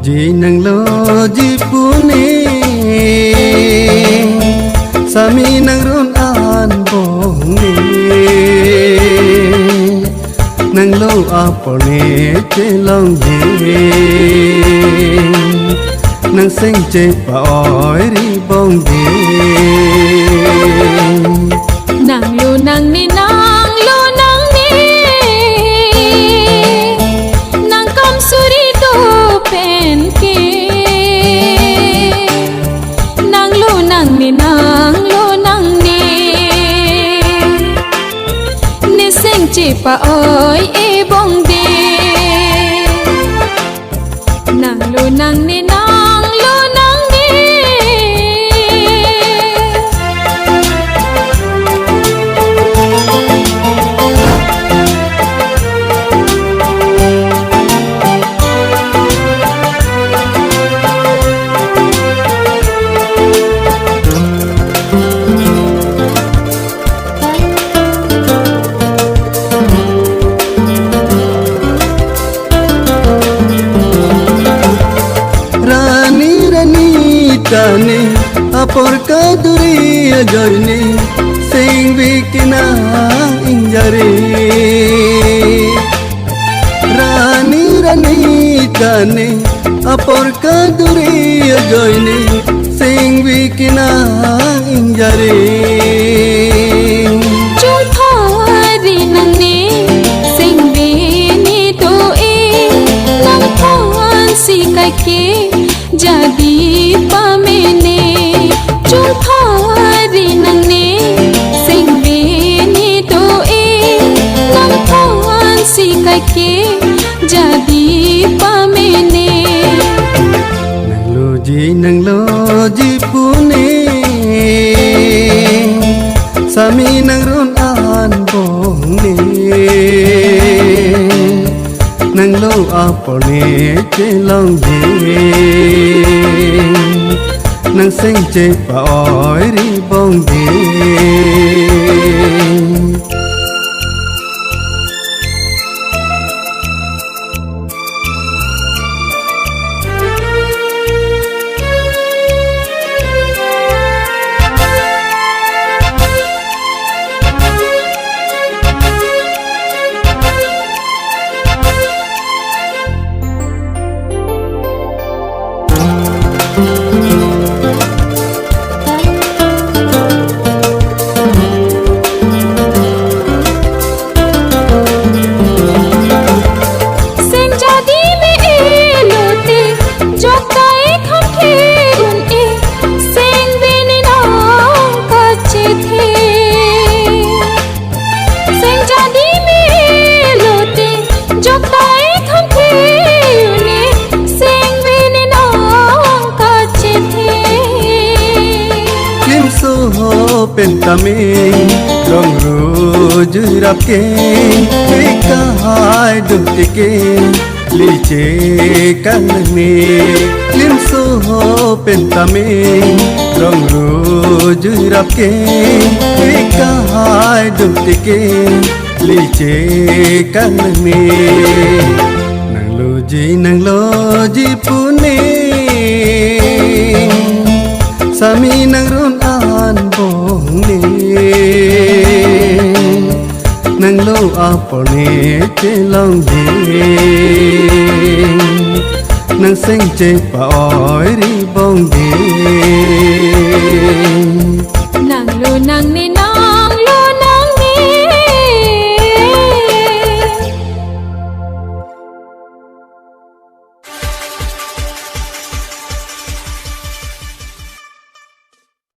ji nang lo ji pune sami nang run an bong ne nang lo apone che long ye nang sing che pa oi ri bong ye nang lu nang ni nang lu nang ni nang kam suri do pen ke nang lu nang ni nang lu nang ni ni sing che pa oi e bong de nang lu nang ni nang lu nang ni Tane apor kaduri ajarne sing bikina injare rani rani tane apor kaduri ajarne sing bikina injare chulthari nangni sing be ni to e nang thon si kai ke jadi pamene chulthari nangne sing be ni to e nang thon si kai ke jadi pamene nang lo ji pune sami nang run an bong ne nang lo apone che long ye nang sing che pa oi ri bong ye pen tame long ru jurap ke ka hai dum ke li che kan ne lim so pen tame long ru jurap ke ka hai dum ke li che kan ne nang lo ji pune sami nang run an bong ne nang lo apone che long ye nang sing che pa oi ri